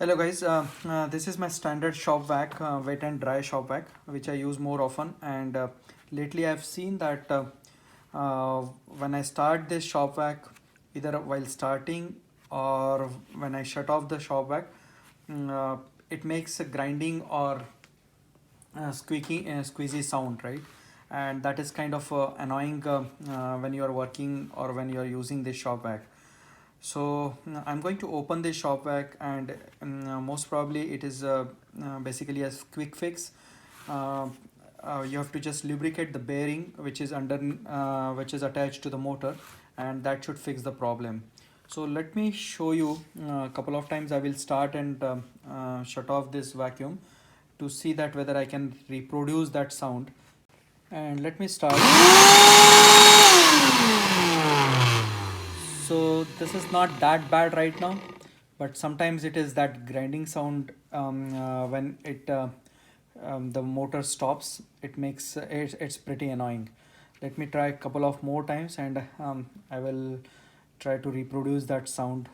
Hello guys, this is my standard ShopVac, wet and dry ShopVac, which I use more often. And lately I've seen that when I start this ShopVac, either while starting or when I shut off the ShopVac, it makes a grinding or squeaky, squeezy sound, right? And that is kind of annoying when you are working or when you are using this ShopVac. So I'm going to open this ShopVac, and most probably it is basically a quick fix. Uh, you have to just lubricate the bearing which is which is attached to the motor, and that should fix the problem. So let me show you a couple of times. I will start and shut off this vacuum to see that whether I can reproduce that sound. And let me start. So this is not that bad right now, but sometimes it is that grinding sound when the motor stops. It makes it's pretty annoying. Let me try a couple of more times, and I will try to reproduce that sound.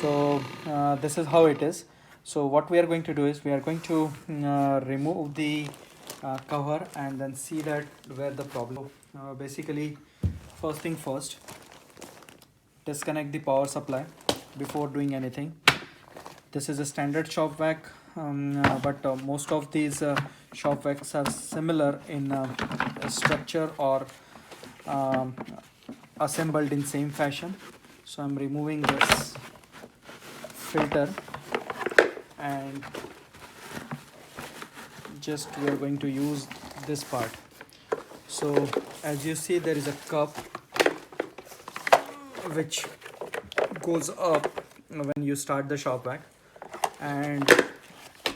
So this is how it is. So what we are going to do is we are going to remove the cover and then see that where the problem. Basically, first thing first, disconnect the power supply before doing anything. This is a standard shop vac, but most of these shop vacs are similar in structure or um, assembled in same fashion. So I'm removing this filter, and just we are going to use this part. So as you see, there is a cup which goes up when you start the shop vac, and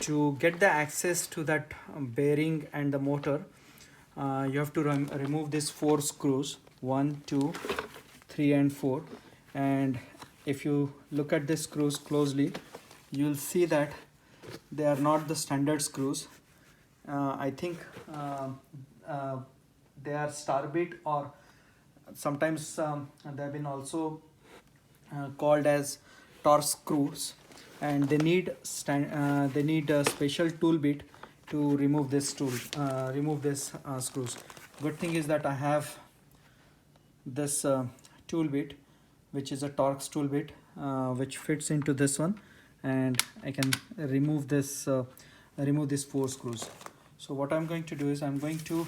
to get the access to that bearing and the motor, you have to remove these 4 screws, 1 2 3 and 4. And if you look at these screws closely, you'll see that they are not the standard screws. I think they are star bit, or sometimes they have been also called as torque screws, and they need a special tool bit to remove this screws. Good thing is that I have this tool bit, which is a Torx tool bit, which fits into this one, and I can remove these 4 screws. So what I'm going to do is I'm going to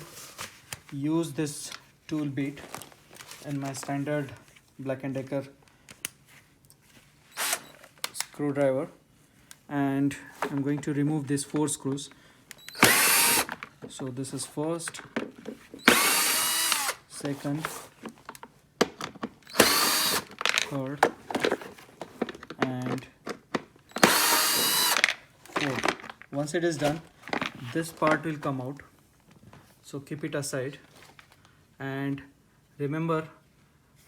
use this tool bit in my standard Black & Decker screwdriver, and I'm going to remove these 4 screws. So this is first, second, third, and fourth. Once it is done, this part will come out, so keep it aside. And remember,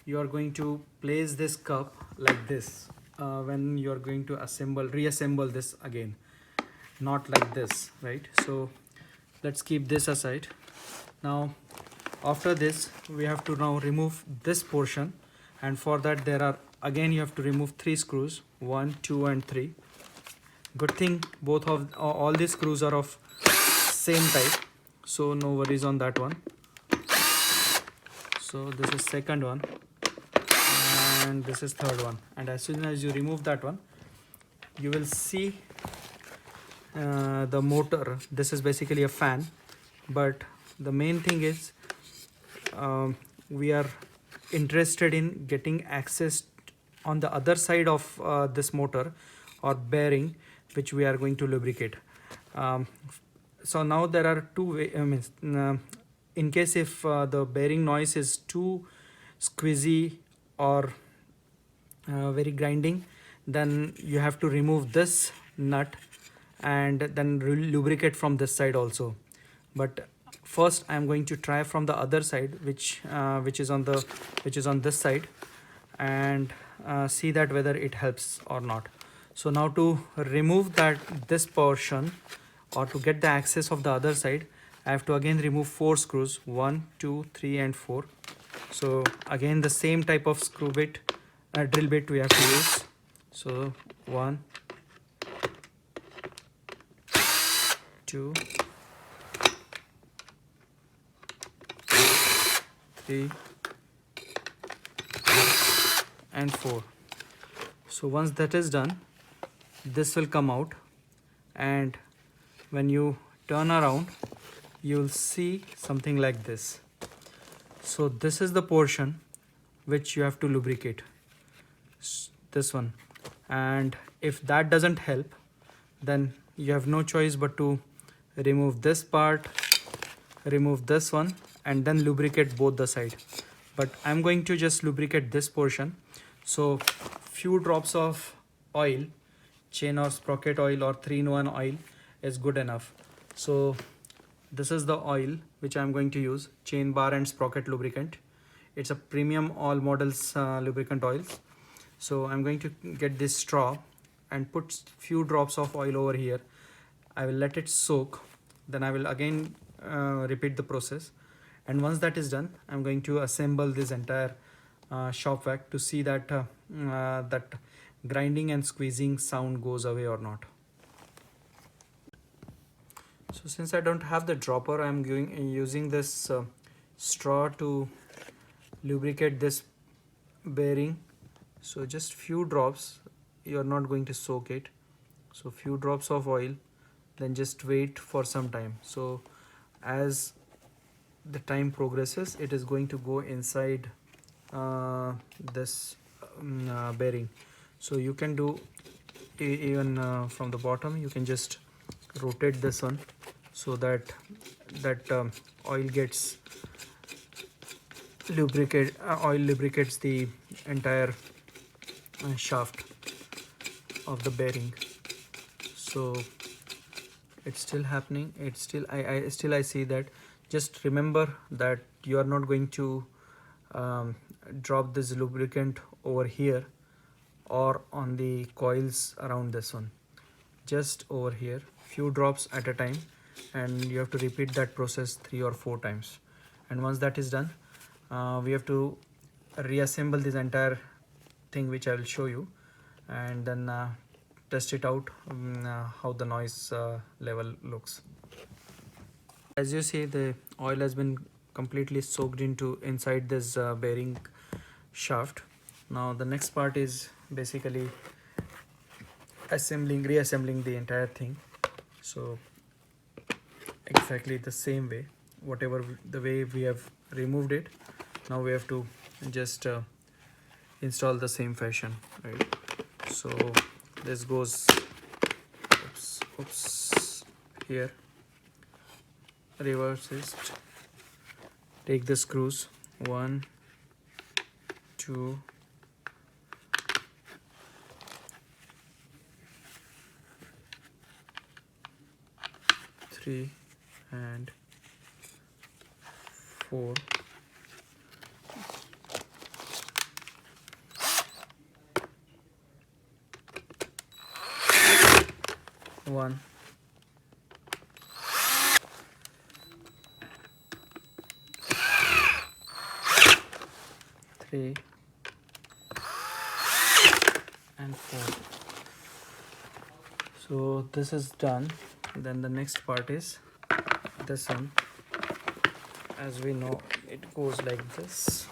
you are going to place this cup like this when you are going to reassemble this again, not like this, right? So let's keep this aside. Now after this, we have to now remove this portion, and for that there are, again, you have to remove 3 screws, 1 2 and 3. Good thing both of all these screws are of same type, so no worries on that one. So this is second one, and this is third one. And as soon as you remove that one, you will see the motor. This is basically a fan, but the main thing is we are interested in getting access on the other side of this motor or bearing, which we are going to lubricate. So now there are two ways. In case if the bearing noise is too squeezy or very grinding, then you have to remove this nut and then lubricate from this side also. But first I am going to try from the other side, which is on this side, and see that whether it helps or not. So now to remove this portion, or to get the access of the other side, I have to again remove 4 screws, 1, 2, 3 and 4. So again the same type of screw bit, drill bit we have to use. So 1, 2, 3 and 4. So once that is done, this will come out, and when you turn around you'll see something like this. So this is the portion which you have to lubricate, this one. And if that doesn't help, then you have no choice but to remove this part, remove this one, and then lubricate both the side. But I'm going to just lubricate this portion. So few drops of oil, chain or sprocket oil or 3-in-1 oil is good enough. So this is the oil which I'm going to use, chain bar and sprocket lubricant. It's a premium all models lubricant oils. So I'm going to get this straw and put few drops of oil over here. I will let it soak, then I will again repeat the process. And once that is done, I'm going to assemble this entire ShopVac to see that that grinding and squeezing sound goes away or not. So since I don't have the dropper, I'm using this straw to lubricate this bearing. So just few drops, you're not going to soak it. So few drops of oil, then just wait for some time. So as the time progresses, it is going to go inside this bearing. So you can do even from the bottom, you can just rotate this one so that oil gets lubricated. Oil lubricates the entire shaft of the bearing. So it's still happening. It's still I see that. Just remember that you are not going to drop this lubricant over here or on the coils around this one. Just over here, few drops at a time, and you have to repeat that process 3 or 4 times. And once that is done, we have to reassemble this entire thing, which I will show you, and then test it out, how the noise level looks. As you see, the oil has been completely soaked into inside this bearing shaft. Now the next part is basically reassembling the entire thing. So exactly the same way, the way we have removed it, now we have to just install the same fashion, right? So this goes here, reverse it, take the screws, 1, 2, 3 and 4. One, 3 and 4. So this is done. Then the next part is this one. As we know, it goes like this.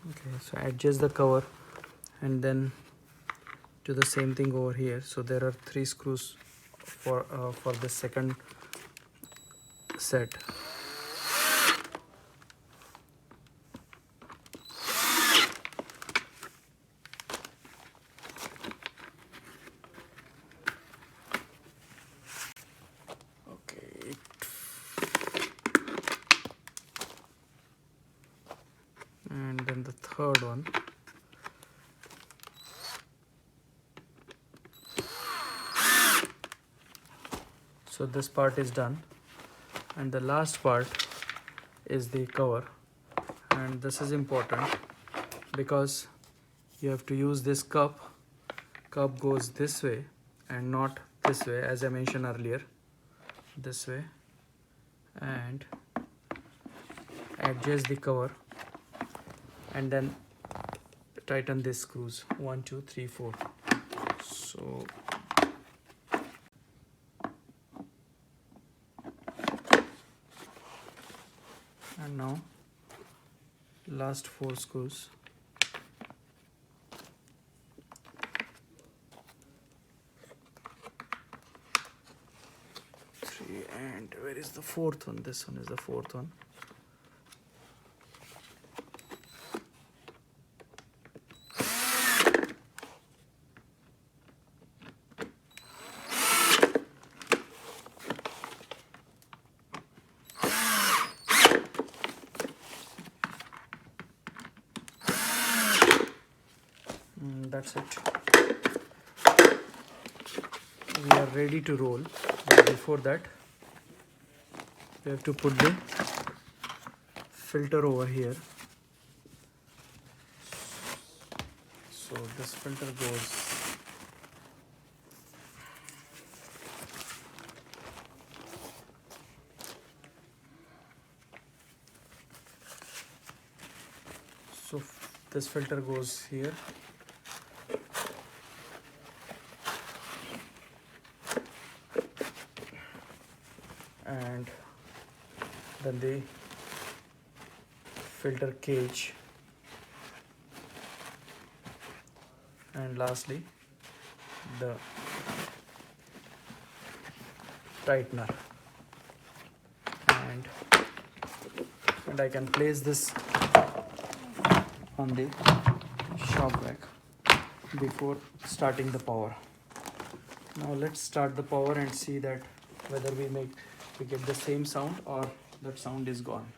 Okay, so adjust the cover and then do the same thing over here. So there are 3 screws for the second set. Okay. And then the third one. So this part is done, and the last part is the cover, and this is important because you have to use this cup goes this way and not this way, as I mentioned earlier, this way, and adjust the cover and then tighten these screws 1 2 3 4. So and now last 4 screws. 3, and where is the 4th one? This one is the 4th one. That's it. We are ready to roll, but before that we have to put the filter over here. So this filter goes this filter goes here. And then the filter cage, and lastly the tightener, and I can place this on the ShopVac before starting the power. Now let's start the power and see that whether we get the same sound or that sound is gone.